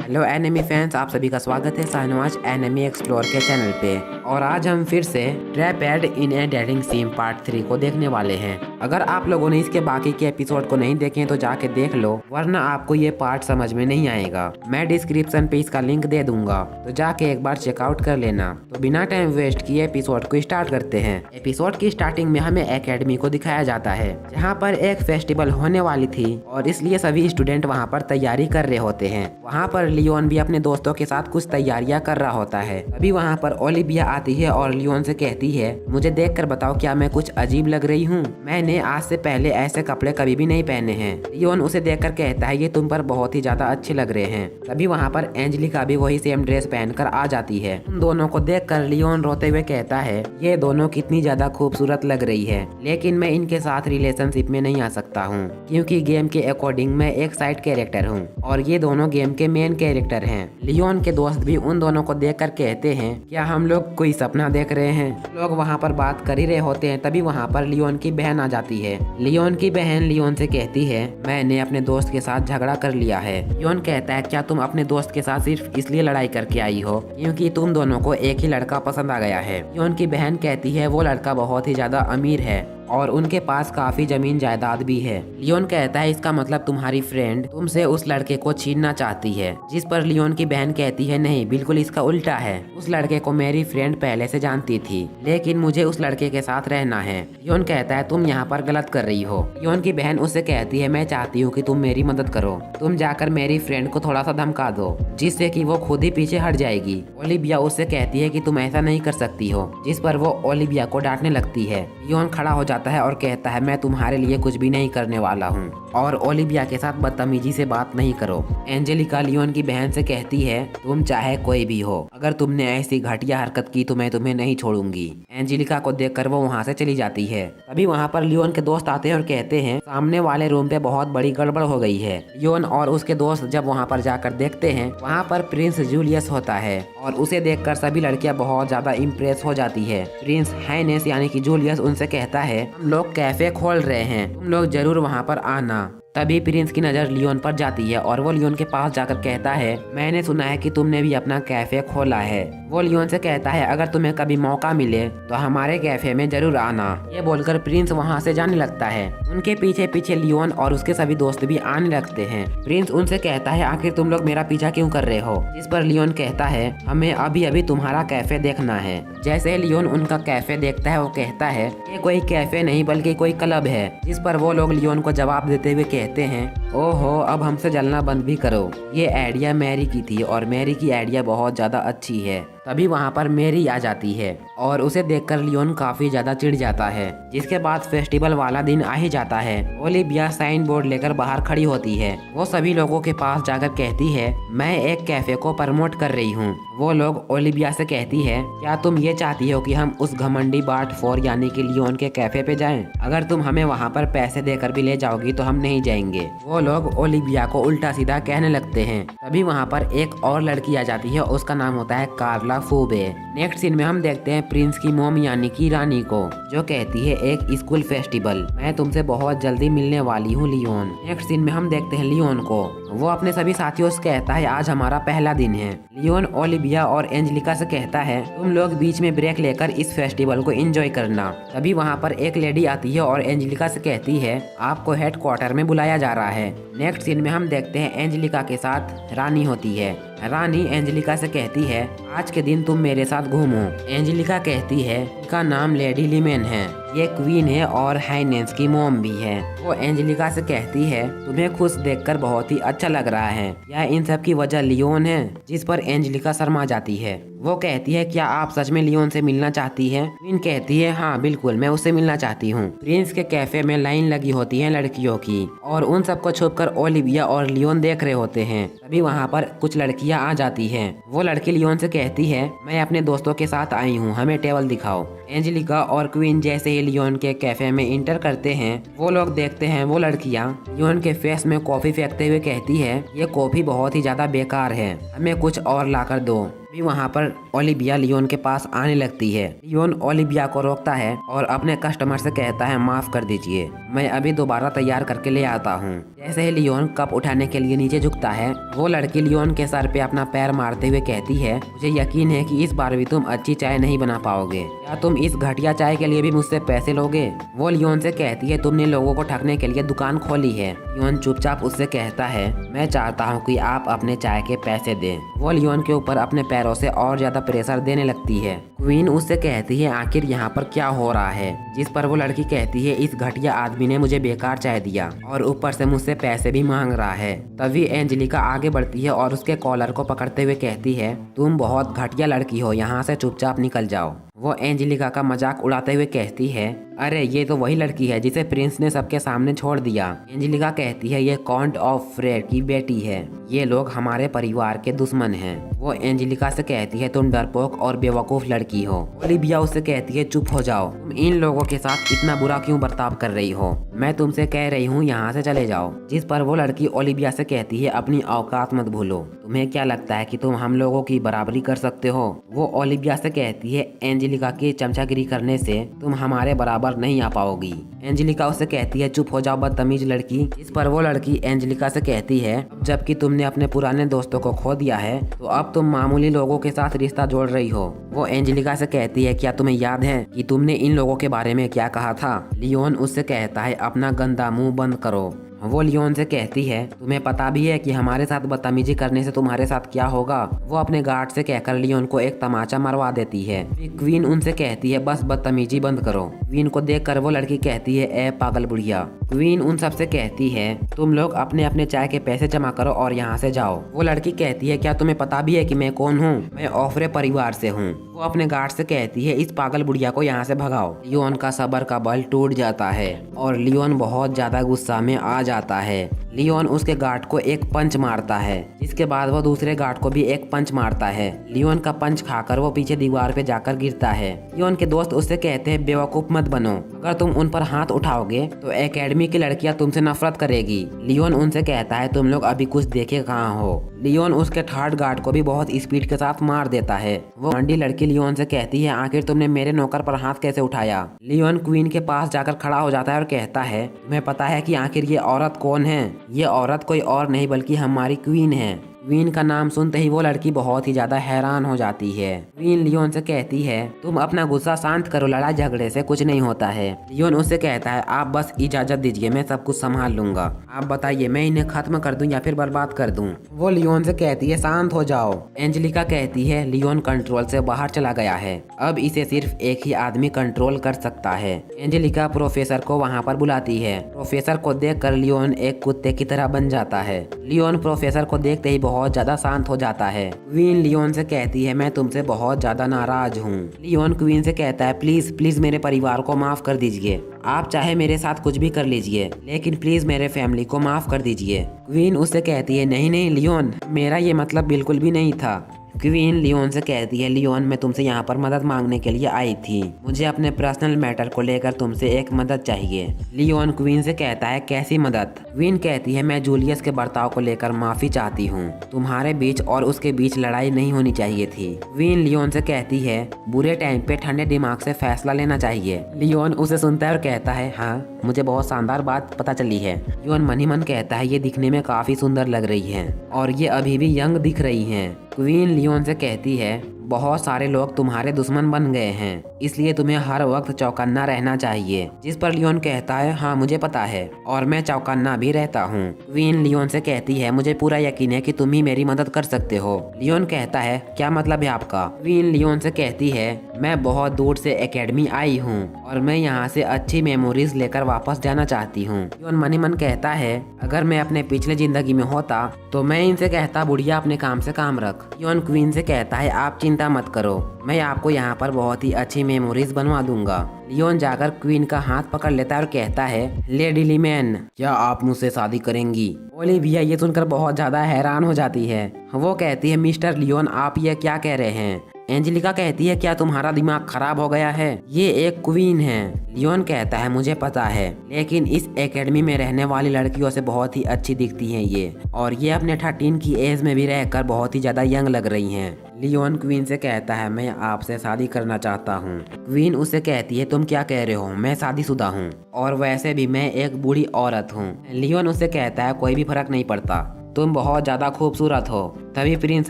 Hello enemy fans, आप सभी का स्वागत है शाहनवाज एनिमी एक्सप्लोर के चैनल पे। और आज हम फिर से trapped in A dating SIM part 3 को देखने वाले हैं। अगर आप लोगों ने इसके बाकी के एपिसोड को नहीं देखे तो जाके देख लो, वरना आपको ये पार्ट समझ में नहीं आएगा। मैं डिस्क्रिप्शन पे इसका लिंक दे दूंगा, तो जाके एक बार चेकआउट कर लेना। तो बिना टाइम वेस्ट किए एपिसोड को स्टार्ट करते हैं। एपिसोड की स्टार्टिंग में हमें एकेडमी को दिखाया जाता है, जहाँ पर एक फेस्टिवल होने वाली थी और इसलिए सभी स्टूडेंट वहाँ पर तैयारी कर रहे होते हैं। वहाँ पर लियोन भी अपने दोस्तों के साथ कुछ तैयारियां कर रहा होता है। तभी वहाँ पर ओलिविया आती है और लियोन से कहती है, मुझे देखकर बताओ क्या मैं कुछ अजीब लग रही हूँ? मैंने आज से पहले ऐसे कपड़े कभी भी नहीं पहने हैं। लियोन उसे देखकर कहता है, ये तुम पर बहुत ही ज्यादा अच्छे लग रहे हैं। तभी वहाँ पर एंजेलिका भी वही सेम ड्रेस पहनकर आ जाती है। उन दोनों को देखकर लियोन रोते हुए कहता है, ये दोनों कितनी ज्यादा खूबसूरत लग रही है, लेकिन मैं इनके साथ रिलेशनशिप में नहीं आ सकता हूँ, क्योंकि गेम के अकॉर्डिंग मैं एक साइड कैरेक्टर हूँ और ये दोनों गेम के मेन कैरेक्टर हैं। लियोन के दोस्त भी उन दोनों को देखकर कहते हैं, क्या हम लोग कोई सपना देख रहे हैं? लोग वहाँ पर बात कर ही रहे होते हैं। तभी वहाँ पर लियोन की बहन आ जाती है। लियोन की बहन लियोन से कहती है, मैंने अपने दोस्त के साथ झगड़ा कर लिया है। लियोन कहता है, क्या तुम अपने दोस्त के साथ सिर्फ इसलिए लड़ाई करके आई हो क्योंकि तुम दोनों को एक ही लड़का पसंद आ गया है? लियोन की बहन कहती है, वो लड़का बहुत ही ज्यादा अमीर है और उनके पास काफी जमीन जायदाद भी है। लियोन कहता है, इसका मतलब तुम्हारी फ्रेंड तुमसे उस लड़के को छीनना चाहती है। जिस पर लियोन की बहन कहती है, नहीं, बिल्कुल इसका उल्टा है। उस लड़के को मेरी फ्रेंड पहले से जानती थी, लेकिन मुझे उस लड़के के साथ रहना है। लियोन कहता है, तुम यहाँ पर गलत कर रही हो। लियोन की बहन उससे कहती है, मैं चाहती हूँ कि तुम मेरी मदद करो। तुम जाकर मेरी फ्रेंड को थोड़ा सा धमका दो, जिससे कि वो खुद ही पीछे हट जाएगी। ओलिविया उससे कहती है कि तुम ऐसा नहीं कर सकती हो, जिस पर वो ओलिविया को डांटने लगती है। लियोन खड़ा हो जाता है और कहता है, मैं तुम्हारे लिए कुछ भी नहीं करने वाला हूँ और ओलिविया के साथ बदतमीजी से बात नहीं करो। एंजेलिका लियोन की बहन से कहती है, तुम चाहे कोई भी हो, अगर तुमने ऐसी घटिया हरकत की तो मैं तुम्हें नहीं छोड़ूंगी। एंजेलिका को देखकर वो वहाँ से चली जाती है। तभी वहाँ पर लियोन के दोस्त आते हैं और कहते हैं, सामने वाले रूम पे बहुत बड़ी गड़बड़ हो गई है। लियोन और उसके दोस्त जब वहाँ पर जाकर देखते हैं, वहाँ पर प्रिंस जूलियस होता है और उसे देखकर सभी लड़कियां बहुत ज्यादा इम्प्रेस हो जाती है। प्रिंस हाइनेस यानी कि जूलियस उनसे कहता है, हम लोग कैफे खोल रहे हैं, तुम लोग जरूर वहाँ पर आना। तभी प्रिंस की नजर लियोन पर जाती है और वो लियोन के पास जाकर कहता है, मैंने सुना है कि तुमने भी अपना कैफे खोला है। वो लियोन से कहता है, अगर तुम्हें कभी मौका मिले तो हमारे कैफे में जरूर आना। ये बोलकर प्रिंस वहाँ से जाने लगता है। उनके पीछे पीछे लियोन और उसके सभी दोस्त भी आने लगते हैं। प्रिंस उनसे कहता है, आखिर तुम लोग मेरा पीछा क्यों कर रहे हो? इस पर लियोन कहता है, हमें अभी अभी तुम्हारा कैफे देखना है। जैसे लियोन उनका कैफे देखता है, वो कहता है, ये कोई कैफे नहीं बल्कि कोई क्लब है। जिस पर वो लोग लियोन को जवाब देते हुए कहते हैं, ओहो, अब हमसे जलना बंद भी करो। ये आइडिया मैरी की थी और मैरी की आइडिया बहुत ज्यादा अच्छी है। तभी वहाँ पर मैरी आ जाती है और उसे देखकर लियोन काफी ज्यादा चिढ़ जाता है। जिसके बाद फेस्टिवल वाला दिन आ ही जाता है। ओलिविया साइन बोर्ड लेकर बाहर खड़ी होती है। वो सभी लोगों के पास जाकर कहती है, मैं एक कैफे को प्रमोट कर रही हूँ। वो लोग ओलिविया से कहती है, क्या तुम ये चाहती हो कि हम उस घमंडी बाट 4 यानी कि लियोन के कैफे पे जाएं? अगर तुम हमें वहाँ पर पैसे देकर भी ले जाओगी तो हम नहीं जाएंगे। वो लोग ओलिविया को उल्टा सीधा कहने लगते हैं। तभी वहाँ पर एक और लड़की आ जाती है, उसका नाम होता है कार्ला फूबे। नेक्स्ट सीन में हम देखते हैं प्रिंस की मॉम यानी कि रानी को, जो कहती है, एक स्कूल फेस्टिवल, मैं तुमसे बहुत जल्दी मिलने वाली हूँ लियोन। नेक्स्ट सीन में हम देखते हैं लियोन को, वो अपने सभी साथियों से कहता है, आज हमारा पहला दिन है। लियोन ओलिविया और एंजेलिका से कहता है, तुम लोग बीच में ब्रेक लेकर इस फेस्टिवल को एंजॉय करना। तभी वहाँ पर एक लेडी आती है और एंजेलिका से कहती है, आपको हेडक्वार्टर में बुलाया जा रहा है। नेक्स्ट सीन में हम देखते हैं एंजेलिका के साथ रानी होती है। रानी एंजेलिका से कहती है, आज के दिन तुम मेरे साथ घूमो। एंजेलिका कहती है, इनका नाम लेडी लिमेन है, ये क्वीन है और हाइनेस की मॉम भी है। वो एंजेलिका से कहती है, तुम्हें खुश देखकर बहुत ही अच्छा लग रहा है, या इन सब की वजह लियोन है? जिस पर एंजेलिका शर्मा जाती है। वो कहती है, क्या आप सच में लियोन से मिलना चाहती है? क्वीन कहती है, हाँ बिल्कुल, मैं उससे मिलना चाहती हूँ। प्रिंस के कैफे में लाइन लगी होती है लड़कियों की और उन सबको छुपकर ओलिविया और लियोन देख रहे होते हैं। तभी वहाँ पर कुछ लड़कियाँ आ जाती हैं। वो लड़की लियोन से कहती है, मैं अपने दोस्तों के साथ आई हूँ, हमें टेबल दिखाओ। एंजेलिका और क्वीन जैसे ही लियोन के कैफे में इंटर करते हैं, वो लोग देखते हैं वो लड़कियां लियोन के फेस में कॉफी फेंकते हुए कहती है, ये कॉफी बहुत ही ज्यादा बेकार है, हमें कुछ और लाकर दो। भी वहाँ पर ओलिविया लियोन के पास आने लगती है। लियोन ओलिविया को रोकता है और अपने कस्टमर से कहता है माफ कर दीजिए, मैं अभी दोबारा तैयार करके ले आता हूँ। जैसे ही लियोन कप उठाने के लिए नीचे झुकता है, वो लड़की लियोन के सर पे अपना पैर मारते हुए कहती है मुझे यकीन है कि इस बार भी तुम अच्छी चाय नहीं बना पाओगे, क्या तुम इस घटिया चाय के लिए भी मुझसे पैसे लोगे? वो लियोन से कहती है तुमने लोगों को ठगने के लिए दुकान खोली है। लियोन चुपचाप उससे कहता है मैं चाहता हूँ कि आप अपने चाय के पैसे दें। वो लियोन के ऊपर अपने पैरों से और ज्यादा प्रेशर देने लगती है। क्वीन उससे कहती है आखिर यहाँ पर क्या हो रहा है, जिस पर वो लड़की कहती है इस घटिया आदमी ने मुझे बेकार चाय दिया और ऊपर से मुझसे पैसे भी मांग रहा है। तभी एंजेलिका आगे बढ़ती है और उसके कॉलर को पकड़ते हुए कहती है तुम बहुत घटिया लड़की हो, यहाँ से चुपचाप निकल जाओ। वो एंजेलिका का मजाक उड़ाते हुए कहती है अरे ये तो वही लड़की है जिसे प्रिंस ने सबके सामने छोड़ दिया। एंजेलिका कहती है ये काउंट ऑफ फ्रेड की बेटी है, ये लोग हमारे परिवार के दुश्मन हैं। वो एंजेलिका से कहती है तुम डरपोक और बेवकूफ लड़की हो। ओलिविया उससे कहती है चुप हो जाओ, तुम इन लोगों के साथ इतना बुरा क्यों बर्ताव कर रही हो, मैं तुमसे कह रही हूँ यहाँ से चले जाओ। जिस पर वो लड़की ओलिविया से कहती है अपनी औकात मत भूलो, तुम्हें क्या लगता है कि तुम हम लोगों की बराबरी कर सकते हो? वो ओलिविया से कहती है एंजेलिका की चमचागिरी करने से तुम हमारे बराबर नहीं आ पाओगी। एंजेलिका उससे कहती है चुप हो जाओ बदतमीज लड़की। इस पर वो लड़की एंजेलिका से कहती है जबकि तुमने अपने पुराने दोस्तों को खो दिया है तो अब तुम मामूली लोगों के साथ रिश्ता जोड़ रही हो। वो एंजेलिका से कहती है क्या तुम्हें याद है कि तुमने इन लोगों के बारे में क्या कहा था? लियोन उससे कहता है अपना गंदा मुंह बंद करो। वो लियोन से कहती है तुम्हें पता भी है कि हमारे साथ बदतमीजी करने से तुम्हारे साथ क्या होगा? वो अपने गार्ड से कहकर लियोन को एक तमाचा मरवा देती है। क्वीन उनसे कहती है बस बदतमीजी बंद करो। क्वीन को देखकर वो लड़की कहती है ए पागल बुढ़िया। क्वीन उन सबसे कहती है तुम लोग अपने अपने चाय के पैसे जमा करो और यहाँ से जाओ। वो लड़की कहती है क्या तुम्हें पता भी है कि मैं कौन हूँ? मैं ओफरे परिवार से हूँ। वो अपने गार्ड से कहती है इस पागल बुढ़िया को यहाँ से भगाओ। लियोन का सब्र का बल टूट जाता है और लियोन बहुत ज्यादा गुस्सा में आ जाता है। लियोन उसके गार्ड को एक पंच मारता है, जिसके बाद वो दूसरे गार्ड को भी एक पंच मारता है। लियोन का पंच खाकर वो पीछे दीवार पे जाकर गिरता है। लियोन के दोस्त उससे कहते हैं बेवकूफ मत बनो, अगर तुम उन पर हाथ उठाओगे तो एकेडमी की लड़कियां तुमसे नफरत करेगी। लियोन उनसे कहता है तुम लोग अभी कुछ देखे कहाँ हो। लियोन उसके थर्ड गार्ड को भी बहुत स्पीड के साथ मार देता है। वो मंडी लड़की लियोन से कहती है आखिर तुमने मेरे नौकर पर हाथ कैसे उठाया? लियोन क्वीन के पास जाकर खड़ा हो जाता है और कहता है तुम्हें पता है कि आखिर ये औरत कौन है? ये औरत कोई और नहीं बल्कि हमारी क्वीन है। क्वीन का नाम सुनते ही वो लड़की बहुत ही ज्यादा हैरान हो जाती है। क्वीन लियोन से कहती है तुम अपना गुस्सा शांत करो, लड़ाई झगड़े से कुछ नहीं होता है। लियोन उससे कहता है आप बस इजाजत दीजिए, मैं सब कुछ संभाल लूंगा। आप बताइए मैं इन्हें खत्म कर दूं या फिर बर्बाद कर दूं? वो लियोन से कहती है शांत हो जाओ। एंजेलिका कहती है लियोन कंट्रोल से बाहर चला गया है, अब इसे सिर्फ एक ही आदमी कंट्रोल कर सकता है। एंजेलिका प्रोफेसर को वहाँ पर बुलाती है। प्रोफेसर को देख कर लियोन एक कुत्ते की तरह बन जाता है। लियोन प्रोफेसर को देखते ही बहुत ज्यादा शांत हो जाता है। क्वीन लियोन से कहती है मैं तुमसे बहुत ज्यादा नाराज हूँ। लियोन क्वीन से कहता है प्लीज प्लीज मेरे परिवार को माफ कर दीजिए, आप चाहे मेरे साथ कुछ भी कर लीजिए लेकिन प्लीज मेरे फैमिली को माफ कर दीजिए। क्वीन उससे कहती है नहीं नहीं लियोन, मेरा ये मतलब बिल्कुल भी नहीं था। क्वीन लियोन से कहती है लियोन मैं तुमसे यहाँ पर मदद मांगने के लिए आई थी, मुझे अपने पर्सनल मैटर को लेकर तुमसे एक मदद चाहिए। लियोन क्वीन से कहता है कैसी मदद? क्वीन कहती है मैं जूलियस के बर्ताव को लेकर माफी चाहती हूँ, तुम्हारे बीच और उसके बीच लड़ाई नहीं होनी चाहिए थी। क्वीन लियोन से कहती है बुरे टाइम पे ठंडे दिमाग से फैसला लेना चाहिए। लियोन उसे सुनता है और कहता है हाँ मुझे बहुत शानदार बात पता चली है। लियोन मन ही मन कहता है ये दिखने में काफी सुंदर लग रही है और ये अभी भी यंग दिख रही है। क्वीन लियोन से कहती है बहुत सारे लोग तुम्हारे दुश्मन बन गए हैं, इसलिए तुम्हें हर वक्त चौकन्ना रहना चाहिए। जिस पर लियोन कहता है हाँ मुझे पता है और मैं चौकन्ना भी रहता हूँ। क्वीन लियोन से कहती है मुझे पूरा यकीन है कि तुम ही मेरी मदद कर सकते हो। लियोन कहता है क्या मतलब है आपका? क्वीन लियोन से कहती है मैं बहुत दूर से एकेडमी आई हूँ और मैं यहाँ से अच्छी मेमोरीज लेकर वापस जाना चाहती हूँ। लियोन मन ही मन कहता है अगर मैं अपने पिछले जिंदगी में होता तो मैं इनसे कहता बुढ़िया अपने काम से काम रख। लियोन क्वीन से कहता है आप चिंता मत करो, मैं आपको यहाँ पर बहुत ही अच्छी मेमोरीज बनवा दूंगा। लियोन जाकर क्वीन का हाथ पकड़ लेता है और कहता है लेडी लिमैन क्या आप मुझसे शादी करेंगी? ओलिविया ये सुनकर बहुत ज्यादा हैरान हो जाती है। वो कहती है मिस्टर लियोन आप ये क्या कह रहे हैं? एंजेलिका कहती है क्या तुम्हारा दिमाग खराब हो गया है, ये एक क्वीन है। लियोन कहता है मुझे पता है, लेकिन इस एकेडमी में रहने वाली लड़कियों से बहुत ही अच्छी दिखती हैं ये, और ये अपने 13 की एज में भी रहकर बहुत ही ज्यादा यंग लग रही हैं। लियोन क्वीन से कहता है मैं आपसे शादी करना चाहता हूँ। क्वीन उससे कहती है तुम क्या कह रहे हो, मैं शादीशुदा हूँ और वैसे भी मैं एक बूढ़ी औरत हूँ। लियोन उससे कहता है कोई भी फर्क नहीं पड़ता, तुम बहुत ज्यादा खूबसूरत हो। तभी प्रिंस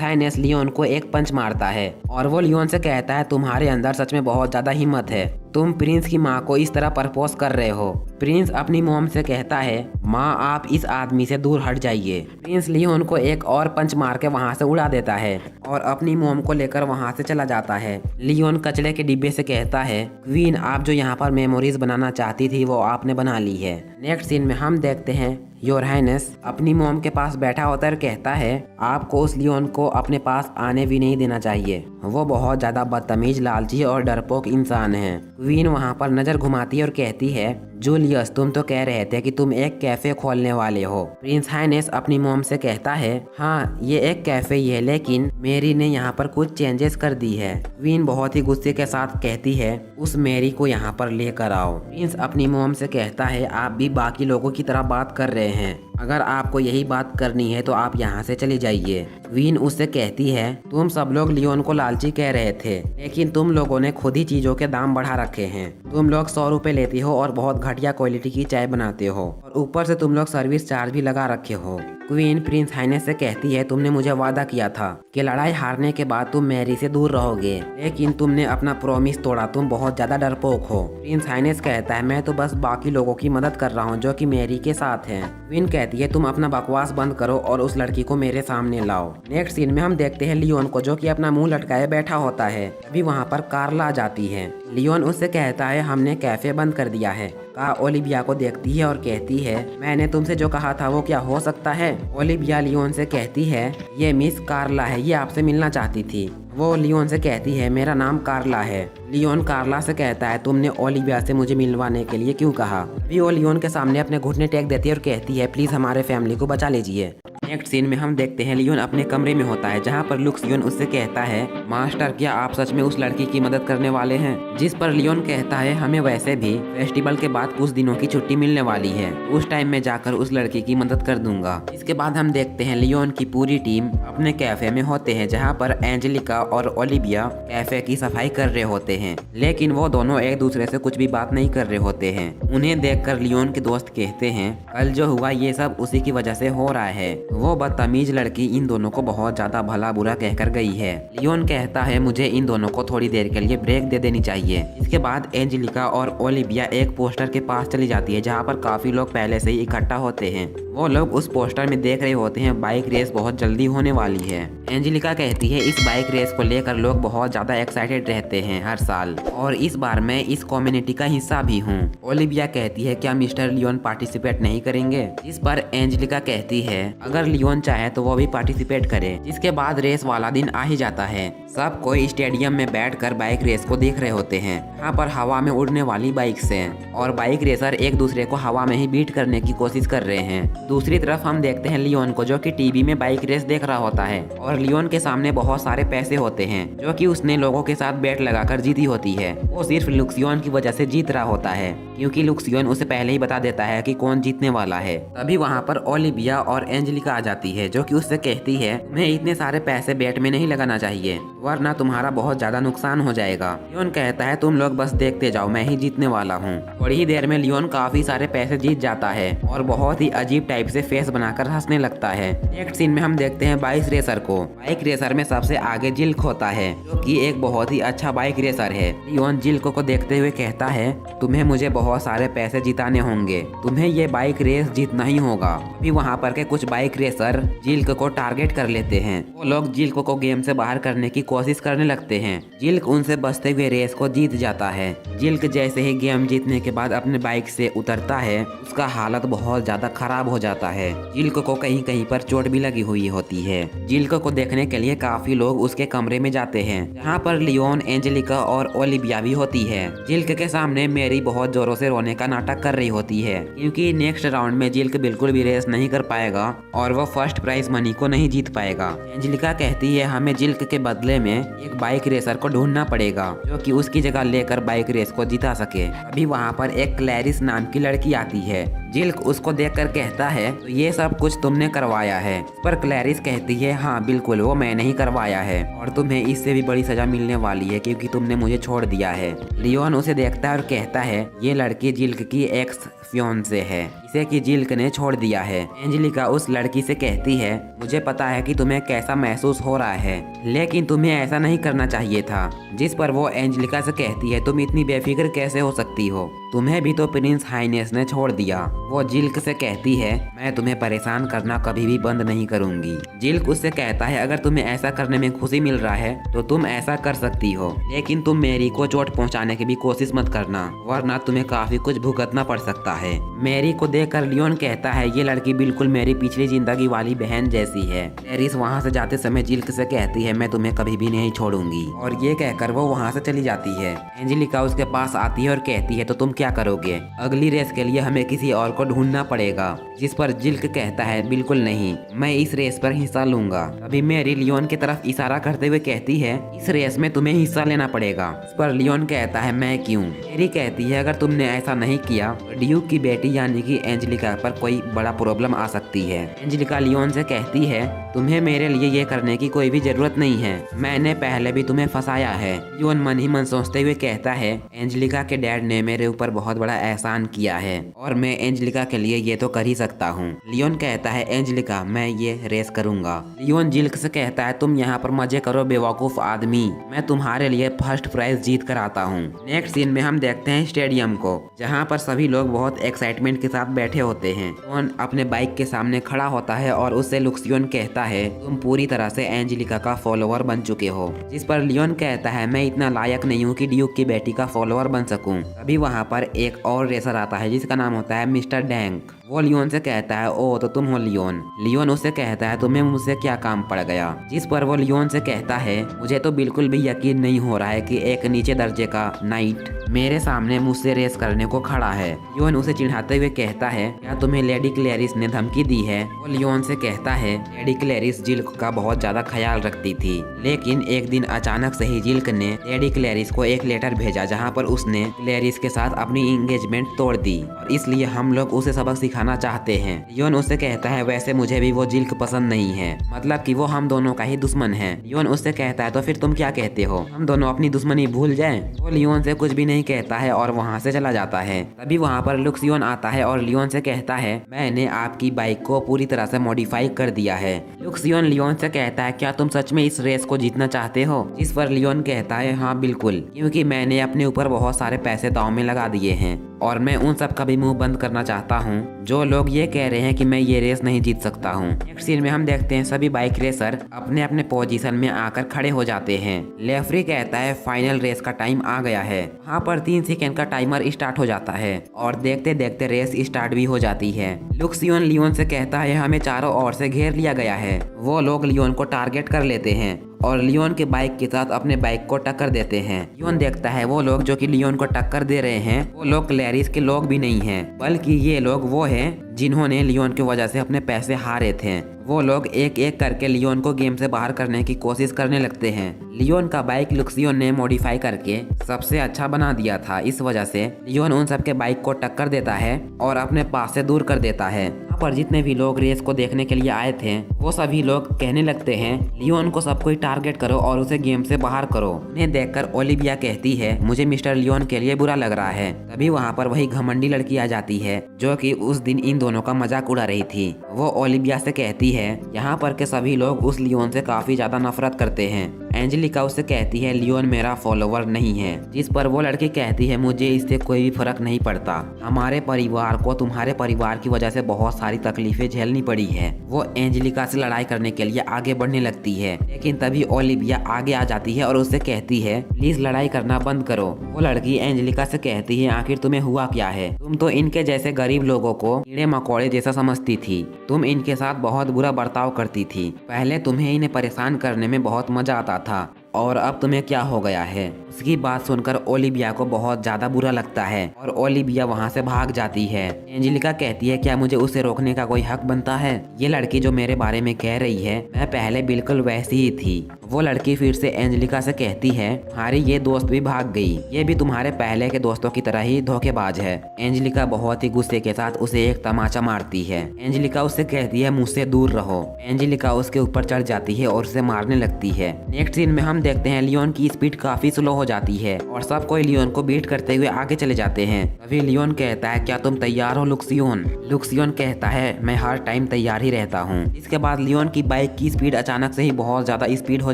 हाइनेस लियोन को एक पंच मारता है और वो लियोन से कहता है तुम्हारे अंदर सच में बहुत ज्यादा हिम्मत है, तुम प्रिंस की माँ को इस तरह प्रपोज कर रहे हो। प्रिंस अपनी मॉम से कहता है माँ आप इस आदमी से दूर हट जाइए। प्रिंस लियोन को एक और पंच मार के वहाँ से उड़ा देता है और अपनी मॉम को लेकर वहाँ से चला जाता है। लियोन कचरे के डिब्बे से कहता है क्वीन आप जो यहाँ पर मेमोरीज बनाना चाहती थी वो आपने बना ली है। नेक्स्ट सीन में हम देखते हैं योर हाइनेस अपनी मॉम के पास बैठा होता है और कहता है आपको उस लियोन को अपने पास आने भी नहीं देना चाहिए, वो बहुत ज्यादा बदतमीज, लालची और डरपोक इंसान है। क्वीन वहाँ पर नजर घुमाती है और कहती है जूलियस तुम तो कह रहे थे कि तुम एक कैफे खोलने वाले हो। प्रिंस हाइनेस अपनी मॉम से कहता है हाँ ये एक कैफे ही है, लेकिन मेरी ने यहाँ पर कुछ चेंजेस कर दी है। क्वीन बहुत ही गुस्से के साथ कहती है उस मेरी को यहाँ पर लेकर आओ। प्रिंस अपनी मॉम से कहता है आप भी बाकी लोगों की तरह बात कर रहे हैं, अगर आपको यही बात करनी है तो आप यहाँ से चले जाइए। क्वीन उससे कहती है तुम सब लोग लियोन को लालची कह रहे थे, लेकिन तुम लोगों ने खुद ही चीजों के दाम बढ़ा रखे हैं। तुम लोग 100 रुपए लेते हो और बहुत घटिया क्वालिटी की चाय बनाते हो और ऊपर से तुम लोग सर्विस चार्ज भी लगा रखे हो। क्वीन प्रिंस हाइनेस से कहती है तुमने मुझे वादा किया था कि लड़ाई हारने के बाद तुम मैरी से दूर रहोगे, लेकिन तुमने अपना प्रॉमिस तोड़ा, तुम बहुत ज्यादा डरपोक हो। प्रिंस हाइनेस कहता है मैं तो बस बाकी लोगों की मदद कर रहा हूँ जो कि मैरी के साथ हैं। क्वीन कहती है तुम अपना बकवास बंद करो और उस लड़की को मेरे सामने लाओ। नेक्स्ट सीन में हम देखते हैं लियोन को जो कि अपना मुंह लटकाए बैठा होता है। अभी वहाँ पर कार्ला आ जाती है। लियोन उससे कहता है हमने कैफे बंद कर दिया है। का ओलिविया को देखती है और कहती है मैंने तुमसे जो कहा था वो क्या हो सकता है। ओलिविया लियोन से कहती है ये मिस कार्ला है, ये आपसे मिलना चाहती थी। वो लियोन से कहती है मेरा नाम कार्ला है। लियोन कार्ला से कहता है तुमने ओलिविया से मुझे मिलवाने के लिए क्यों कहा। अभी वो लियोन के सामने अपने घुटने टेक देती है और कहती है प्लीज हमारे फैमिली को बचा लीजिए। नेक्स्ट सीन में हम देखते हैं लियोन अपने कमरे में होता है जहाँ पर लुक्सियन उससे कहता है मास्टर क्या आप सच में उस लड़की की मदद करने वाले हैं। जिस पर लियोन कहता है हमें वैसे भी फेस्टिवल के बाद कुछ दिनों की छुट्टी मिलने वाली है, उस टाइम में जाकर उस लड़की की मदद कर दूंगा। इसके बाद हम देखते हैं लियोन की पूरी टीम अपने कैफे में होते हैं जहाँ पर एंजेलिका और ओलिविया कैफे की सफाई कर रहे होते हैं, लेकिन वो दोनों एक दूसरे से कुछ भी बात नहीं कर रहे होते हैं। उन्हें देखकर लियोन के दोस्त कहते हैं कल जो हुआ ये सब उसी की वजह से हो रहा है। वो बदतमीज लड़की इन दोनों को बहुत ज्यादा भला बुरा कहकर गई है। लियोन कहता है मुझे इन दोनों को थोड़ी देर के लिए ब्रेक दे देनी चाहिए। इसके बाद एंजेलिका और ओलिविया एक पोस्टर के पास चली जाती है जहाँ पर काफी लोग पहले से ही इकट्ठा होते हैं। वो लोग उस पोस्टर में देख रहे होते हैं बाइक रेस बहुत जल्दी होने वाली है। एंजेलिका कहती है इस बाइक रेस को लेकर लोग बहुत ज्यादा एक्साइटेड रहते हैं हर साल, और इस बार मैं इस कम्युनिटी का हिस्सा भी हूँ। ओलिविया कहती है क्या मिस्टर लियोन पार्टिसिपेट नहीं करेंगे। इस पर एंजेलिका कहती है अगर लियोन चाहे तो वो भी पार्टिसिपेट करे। जिसके बाद रेस वाला दिन आ ही जाता है। सब कोई स्टेडियम में बैठकर बाइक रेस को देख रहे होते हैं। यहाँ पर हवा में उड़ने वाली बाइक से और बाइक रेसर एक दूसरे को हवा में ही बीट करने की कोशिश कर रहे हैं। दूसरी तरफ हम देखते हैं लियोन को जो कि टीवी में बाइक रेस देख रहा होता है और लियोन के सामने बहुत सारे पैसे होते हैं जो कि उसने लोगों के साथ बैट लगाकर जीती होती है। वो सिर्फ लुक्सियन की वजह से जीत रहा होता है क्योंकि लुक्सियन उसे पहले ही बता देता है कि कौन जीतने वाला है। तभी वहाँ पर ओलिविया और एंजेलिका आ जाती है जो कि उससे कहती है तुम्हें इतने सारे पैसे बैट में नहीं लगाना चाहिए वरना तुम्हारा बहुत ज्यादा नुकसान हो जाएगा। लियोन कहता है तुम लोग बस देखते जाओ, मैं ही जीतने वाला हूँ। थोड़ी ही देर में लियोन काफी सारे पैसे जीत जाता है और बहुत ही अजीब टाइप से फेस बनाकर हंसने लगता है। नेक्स्ट सीन में हम देखते हैं बाइक रेसर को। बाइक रेसर में सबसे आगे जिल्क होता है जो कि एक बहुत ही अच्छा बाइक रेसर है। लियोन जिल्क को देखते हुए कहता है तुम्हें मुझे बहुत सारे पैसे जिताने होंगे, तुम्हें ये बाइक रेस जीतना ही होगा। अभी वहाँ पर के कुछ बाइक रेसर जिल्क को टारगेट कर लेते हैं। वो लोग जिल्क को गेम से बाहर करने की कोशिश करने लगते हैं। जिल्क उनसे बचते हुए रेस को जीत जाता है। जिल्क जैसे ही गेम जीतने के बाद अपने बाइक से उतरता है उसका हालत बहुत ज्यादा खराब हो जाता है। जिल्क को कहीं कहीं पर चोट भी लगी हुई होती है। जिल्क को देखने के लिए काफी लोग उसके कमरे में जाते हैं जहाँ पर लियोन, एंजेलिका और ओलिविया भी होती है। जिल्क के सामने मैरी बहुत जोरों से रोने का नाटक कर रही होती है क्योंकि नेक्स्ट राउंड में जिल्क बिल्कुल भी रेस नहीं कर पाएगा और वो फर्स्ट प्राइज मनी को नहीं जीत पाएगा। एंजेलिका कहती है हमें जिल्क के बदले में एक बाइक रेसर को ढूंढना पड़ेगा जो कि उसकी जगह लेकर बाइक रेस को जिता सके। अभी वहाँ पर एक क्लैरिस नाम की लड़की आती है। जिल्क उसको देखकर कहता है तो ये सब कुछ तुमने करवाया है। पर क्लैरिस कहती है हाँ बिल्कुल वो मैंने ही करवाया है और तुम्हें इससे भी बड़ी सजा मिलने वाली है क्योंकि तुमने मुझे छोड़ दिया है। लियोन उसे देखता है और कहता है ये लड़की जिल्क की एक्स फियोंसे है, इसे कि जिल्क ने छोड़ दिया है। एंजेलिका उस लड़की से कहती है मुझे पता है कि तुम्हें कैसा महसूस हो रहा है लेकिन तुम्हें ऐसा नहीं करना चाहिए था। जिस पर वो एंजेलिका से कहती है तुम इतनी बेफिक्र कैसे हो सकती हो, तुम्हें भी तो प्रिंस हाइनेस ने छोड़ दिया। वो जिल्क से कहती है मैं तुम्हें परेशान करना कभी भी बंद नहीं करूंगी। जिल्क उससे कहता है अगर तुम्हें ऐसा करने में खुशी मिल रहा है तो तुम ऐसा कर सकती हो लेकिन तुम मेरी को चोट पहुंचाने की भी कोशिश मत करना वरना तुम्हें काफी कुछ भुगतना पड़ सकता है। मैरी को देखकर लियोन कहता है ये लड़की बिल्कुल मेरी पिछली जिंदगी वाली बहन जैसी है। क्लैरिस वहाँ से जाते समय जिल्क से कहती है मैं तुम्हें कभी भी नहीं छोड़ूंगी और ये कहकर वो वहाँ से चली जाती है। एंजेलिका उसके पास आती है और कहती है तो तुम क्या करोगे, अगली रेस के लिए हमें किसी और को ढूंढना पड़ेगा। जिस पर जिल्क कहता है बिल्कुल नहीं, मैं इस रेस पर हिस्सा लूंगा। तभी मैरी लियोन की तरफ इशारा करते हुए कहती है इस रेस में तुम्हें हिस्सा लेना पड़ेगा। इस पर लियोन कहता है मैं क्यों। मैरी कहती है अगर तुमने ऐसा नहीं किया तो ड्यूक की बेटी यानी कि एंजेलिका पर कोई बड़ा प्रॉब्लम आ सकती है। एंजेलिका लियोन से कहती है तुम्हें मेरे लिए ये करने की कोई भी जरूरत नहीं है, मैंने पहले भी तुम्हें फंसाया है। लियोन मन ही मन सोचते हुए कहता है एंजेलिका के डैड ने मेरे ऊपर बहुत बड़ा एहसान किया है और मैं एंजेलिका के लिए ये तो कर ही सकता हूँ। लियोन कहता है एंजेलिका मैं ये रेस करूंगा। लियोन जिल्क से कहता है तुम यहाँ पर मजे करो बेवकूफ आदमी, मैं तुम्हारे लिए फर्स्ट प्राइज जीत कर आता हूँ। नेक्स्ट सीन में हम देखते हैं स्टेडियम को जहाँ पर सभी लोग बहुत एक्साइटमेंट के साथ बैठे होते हैं। लियोन अपने बाइक के सामने खड़ा होता है और उससे लुक्सियोन कहता है तुम पूरी तरह से एंजेलिका का फॉलोवर बन चुके हो। जिस पर लियोन कहता है मैं इतना लायक नहीं हूँ कि ड्यूक की बेटी का फॉलोवर बन सकूं। अभी वहाँ पर एक और रेसर आता है जिसका नाम होता है मिस्टर डैंक। वो लियोन से कहता है ओ तो तुम हो लियोन। लियोन उससे कहता है तुम्हें मुझसे क्या काम पड़ गया। जिस पर वो लियोन से कहता है मुझे तो बिल्कुल भी यकीन नहीं हो रहा है कि एक नीचे दर्जे का नाइट मेरे सामने मुझसे रेस करने को खड़ा है। लियोन उसे चिढ़ाते हुए कहता है क्या तुम्हें लेडी क्लैरिस ने धमकी दी है। वो लियोन से कहता है लेडी क्लैरिस जिल्क का बहुत ज्यादा ख्याल रखती थी लेकिन एक दिन अचानक से ही जिल्क ने लेडी क्लैरिस को एक लेटर भेजा जहाँ पर उसने क्लैरिस के साथ अपनी एंगेजमेंट तोड़ दी और इसलिए हम लोग उसे सबक सिखाना चाहते हैं। लियोन उससे कहता है वैसे मुझे भी वो जिल्क पसंद नहीं है, मतलब कि वो हम दोनों का ही दुश्मन है। लियोन उससे कहता है तो फिर तुम क्या कहते हो, हम दोनों अपनी दुश्मनी भूल जाएं। वो लियोन से कुछ भी नहीं कहता है और वहाँ से चला जाता है। तभी वहाँ पर लुक्सियोन आता है और लियोन से कहता है मैंने आपकी बाइक को पूरी तरह से मॉडिफाई कर दिया है। लुक्सियोन लियोन से कहता है क्या तुम सच में इस रेस को जीतना चाहते हो। जिस पर लियोन कहता है हाँ बिल्कुल, क्योंकि मैंने अपने ऊपर बहुत सारे पैसे दांव में लगा दिए हैं और मैं उन सब का भी मुंह बंद करना चाहता हूँ जो लोग ये कह रहे हैं कि मैं ये रेस नहीं जीत सकता हूँ। नेक्स्ट सीन में हम देखते हैं सभी बाइक रेसर अपने अपने पोजीशन में आकर खड़े हो जाते हैं। लेफ्री कहता है फाइनल रेस का टाइम आ गया है। वहाँ पर 3 सेकंड का टाइमर स्टार्ट हो जाता है और देखते देखते रेस स्टार्ट भी हो जाती है। लुक्सियोन लियोन से कहता है हमें चारों ओर से घेर लिया गया है। वो लोग लियोन को टारगेट कर लेते हैं और लियोन के बाइक के साथ अपने बाइक को टक्कर देते हैं। लियोन देखता है वो लोग जो कि लियोन को टक्कर दे रहे हैं वो लोग क्लैरिस के लोग भी नहीं हैं, बल्कि ये लोग वो हैं जिन्होंने लियोन की वजह से अपने पैसे हारे थे। वो लोग एक एक करके लियोन को गेम से बाहर करने की कोशिश करने लगते हैं। लियोन का बाइक लुक्सियोन ने मॉडिफाई करके सबसे अच्छा बना दिया था, इस वजह से लियोन उन सबके बाइक को टक्कर देता है और अपने पास से दूर कर देता है। यहाँ पर जितने भी लोग रेस को देखने के लिए आए थे वो सभी लोग कहने लगते हैं लियोन को सब कोई टारगेट करो और उसे गेम से बाहर करो। उन्हें देखकर ओलिविया कहती है मुझे मिस्टर लियोन के लिए बुरा लग रहा है। तभी वहाँ पर वही घमंडी लड़की आ जाती है जो कि उस दिन इन दोनों का मजाक उड़ा रही थी। वो ओलिविया से कहती है यहाँ पर के सभी लोग उस लियोन से काफी ज्यादा नफरत करते हैं। एंजेलिका उससे कहती है लियोन मेरा फॉलोवर नहीं है। जिस पर वो लड़की कहती है मुझे इससे कोई भी फर्क नहीं पड़ता, हमारे परिवार को तुम्हारे परिवार की वजह से बहुत सारी तकलीफें झेलनी पड़ी है। वो एंजेलिका से लड़ाई करने के लिए आगे बढ़ने लगती है लेकिन तभी ओलिविया आगे आ जाती है और उससे कहती है प्लीज लड़ाई करना बंद करो। वो लड़की एंजेलिका से कहती है आखिर तुम्हें हुआ क्या है, तुम तो इनके जैसे गरीब लोगों को कीड़े मकोड़े जैसा समझती थी, तुम इनके साथ बहुत बुरा बर्ताव करती थी, पहले तुम्हें इन्हें परेशान करने में बहुत मजा आता था और अब तुम्हें क्या हो गया है। उसकी बात सुनकर ओलिविया को बहुत ज्यादा बुरा लगता है और ओलिविया वहाँ से भाग जाती है। एंजेलिका कहती है क्या मुझे उसे रोकने का कोई हक बनता है। ये लड़की जो मेरे बारे में कह रही है मैं पहले बिल्कुल वैसी ही थी। वो लड़की फिर से एंजेलिका से कहती है तुम्हारी ये दोस्त भी भाग गई, ये भी तुम्हारे पहले के दोस्तों की तरह ही धोखेबाज है। एंजेलिका बहुत ही गुस्से के साथ उसे एक तमाचा मारती है। एंजेलिका उससे कहती है मुझसे दूर रहो। एंजेलिका उसके ऊपर चढ़ जाती है और उसे मारने लगती है। नेक्स्ट सीन में हम देखते हैं लियोन की स्पीड काफी स्लो हो जाती है और सब कोई लियोन को बीट करते हुए आगे चले जाते हैं। तभी लियोन कहता है क्या तुम तैयार हो लुक्सियोन। लुक्सियोन कहता है मैं हर टाइम तैयार ही रहता हूँ। इसके बाद लियोन की बाइक की स्पीड अचानक से ही बहुत ज्यादा स्पीड हो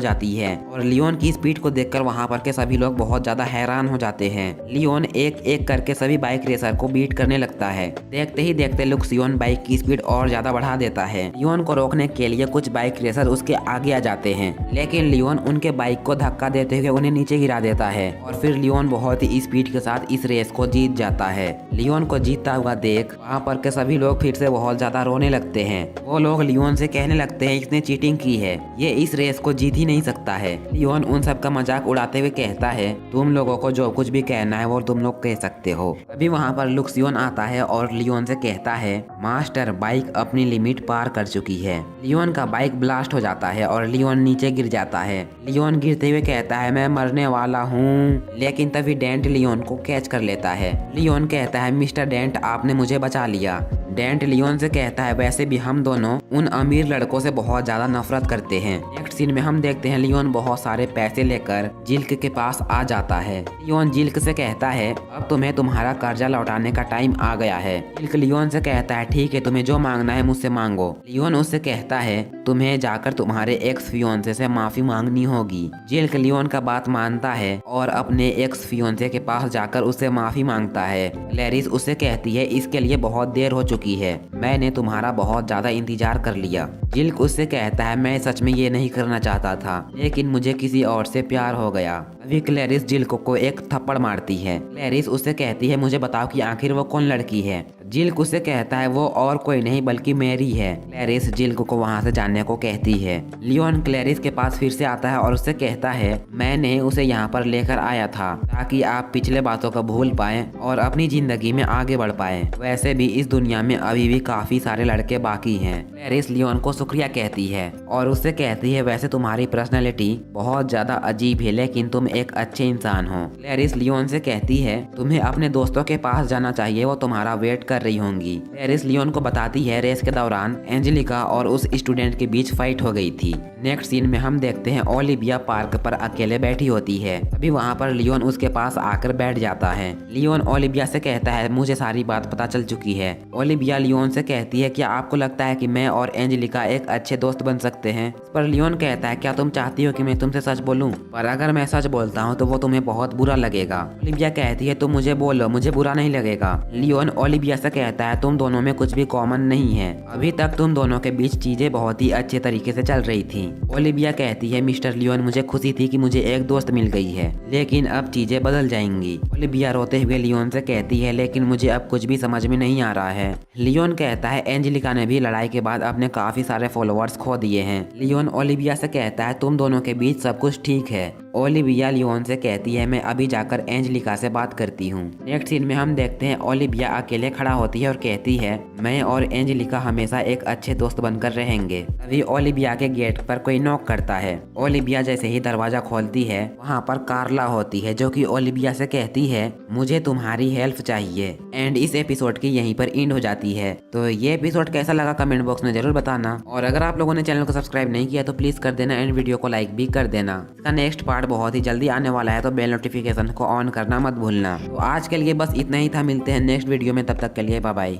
जाती है और लियोन की स्पीड को देखकर वहाँ पर के सभी लोग बहुत ज्यादा हैरान हो जाते हैं। लियोन एक एक करके सभी बाइक रेसर को बीट करने लगता है। देखते ही देखते लुक्सियोन बाइक की स्पीड और ज्यादा बढ़ा देता है। लियोन को रोकने के लिए कुछ बाइक रेसर उसके आगे आ जाते हैं, लेकिन लियोन उनके बाइक को धक्का देते हुए उन्हें नीचे गिरा देता है और फिर लियोन बहुत ही स्पीड के साथ इस रेस को जीत जाता है। लियोन को जीतता हुआ देख वहाँ पर के सभी लोग फिर से बहुत ज्यादा रोने लगते हैं। वो लोग लियोन से कहने लगते हैं इसने चीटिंग की है, ये इस रेस को जीत ही नहीं सकता है। लियोन उन सब का मजाक उड़ाते हुए कहता है तुम लोगों को जो कुछ भी कहना है वो तुम लोग कह सकते हो। अभी वहाँ पर लुक्सियोन आता है और लियोन से कहता है मास्टर बाइक अपनी लिमिट पार कर चुकी है। लियोन का बाइक ब्लास्ट हो जाता है और लियोन नीचे गिर जाता है। लियोन गिरते हुए कहता है मैं मरने वाला हूँ, लेकिन तभी डेंट लियोन को कैच कर लेता है। लियोन कहता है मिस्टर डेंट आपने मुझे बचा लिया। डेंट लियोन से कहता है वैसे भी हम दोनों उन अमीर लड़कों से बहुत ज्यादा नफरत करते हैं। नेक्स्ट सीन में हम देखते हैं लियोन बहुत सारे पैसे लेकर जिल्क के पास आ जाता है। लियोन जिल्क से कहता है अब तुम्हें तुम्हारा कर्जा लौटाने का टाइम आ गया है। जिल्क लियोन से कहता है ठीक है तुम्हें जो मांगना है मुझसे मांगो। लियोन उससे कहता है तुम्हें जाकर तुम्हारे एक्स फियोंसे से माफी मांगनी होगी। जिल्क लियोन का बात मानता है और अपने एक्स फियोंसे के पास जाकर उससे माफी मांगता है। क्लैरिस उससे कहती है इसके लिए बहुत देर हो चुकी है, मैंने तुम्हारा बहुत ज्यादा इंतजार कर लिया। जिल्क उससे कहता है मैं सच में ये नहीं करना चाहता था, लेकिन मुझे किसी और से प्यार हो गया। अभी क्लैरिस जिल्क को एक थप्पड़ मारती है। क्लैरिस उससे कहती है मुझे बताओ कि आखिर वो कौन लड़की है। जिल्क उससे कहता है वो और कोई नहीं बल्कि मैरी है। क्लैरिस जिल्क को वहाँ से जाने को कहती है। लियोन क्लैरिस के पास फिर से आता है और उससे कहता है मैंने उसे यहाँ पर लेकर आया था ताकि आप पिछले बातों को भूल पाएं और अपनी जिंदगी में आगे बढ़ पाएं। वैसे भी इस दुनिया में अभी भी काफी सारे लड़के बाकी हैं। क्लैरिस लियोन को शुक्रिया कहती है और उससे कहती है वैसे तुम्हारी पर्सनैलिटी बहुत ज्यादा अजीब है, लेकिन तुम एक अच्छे इंसान हो। क्लैरिस लियोन से कहती है तुम्हें अपने दोस्तों के पास जाना चाहिए, वो तुम्हारा वेट कर रही होंगी। क्लैरिस लियोन को बताती है रेस के दौरान एंजेलिका और उस स्टूडेंट के बीच फाइट हो गई थी। नेक्स्ट सीन में हम देखते हैं ओलिविया पार्क पर अकेले बैठी होती है। अभी वहाँ पर लियोन उसके पास आकर बैठ जाता है। लियोन ओलिविया से कहता है मुझे सारी बात पता चल चुकी है। ओलिविया लियोन से कहती है क्या आपको लगता है कि मैं और एंजेलिका एक अच्छे दोस्त बन सकते हैं। इस पर लियोन कहता है क्या तुम चाहती हो कि मैं तुमसे सच बोलूं, पर अगर मैं सच बोलता हूं तो वो तुम्हें बहुत बुरा लगेगा। ओलिविया कहती है तुम मुझे बोलो, मुझे बुरा नहीं लगेगा। लियोन ओलिविया से कहता है तुम दोनों में कुछ भी कॉमन नहीं है, अभी तक तुम दोनों के बीच चीजें बहुत ही अच्छे तरीके से चल रही थी। ओलिविया कहती है मिस्टर लियोन मुझे खुशी थी कि मुझे एक दोस्त मिल गई है, लेकिन अब चीजें बदल जाएंगी। ओलिविया रोते हुए लियोन से कहती है लेकिन मुझे अब कुछ भी समझ में नहीं आ रहा है। लियोन कहता है एंजेलिका ने भी लड़ाई के बाद अपने काफी सारे फॉलोअर्स खो दिए हैं। लियोन ओलिविया से कहता है तुम दोनों के बीच सब कुछ ठीक है। ओलिविया लियोन से कहती है मैं अभी जाकर एंजेलिका से बात करती हूँ। नेक्स्ट सीन में हम देखते हैं ओलिविया अकेले खड़ा होती है और कहती है मैं और एंजेलिका हमेशा एक अच्छे दोस्त बनकर रहेंगे। तभी ओलिविया के गेट पर कोई नॉक करता है। ओलिविया जैसे ही दरवाजा खोलती है वहाँ पर कार्ला होती है जो कि ओलिविया से कहती है मुझे तुम्हारी हेल्प चाहिए। एंड इस एपिसोड की यहीं पर एंड हो जाती है। तो ये एपिसोड कैसा लगा कमेंट बॉक्स में जरूर बताना, और अगर आप लोगों ने चैनल को सब्सक्राइब नहीं किया तो प्लीज कर देना एंड वीडियो को लाइक भी कर देना। इसका नेक्स्ट पार्ट बहुत ही जल्दी आने वाला है तो बेल नोटिफिकेशन को ऑन करना मत भूलना। तो आज के लिए बस इतना ही था, मिलते हैं नेक्स्ट वीडियो में, तब तक के लिए बाय बाय।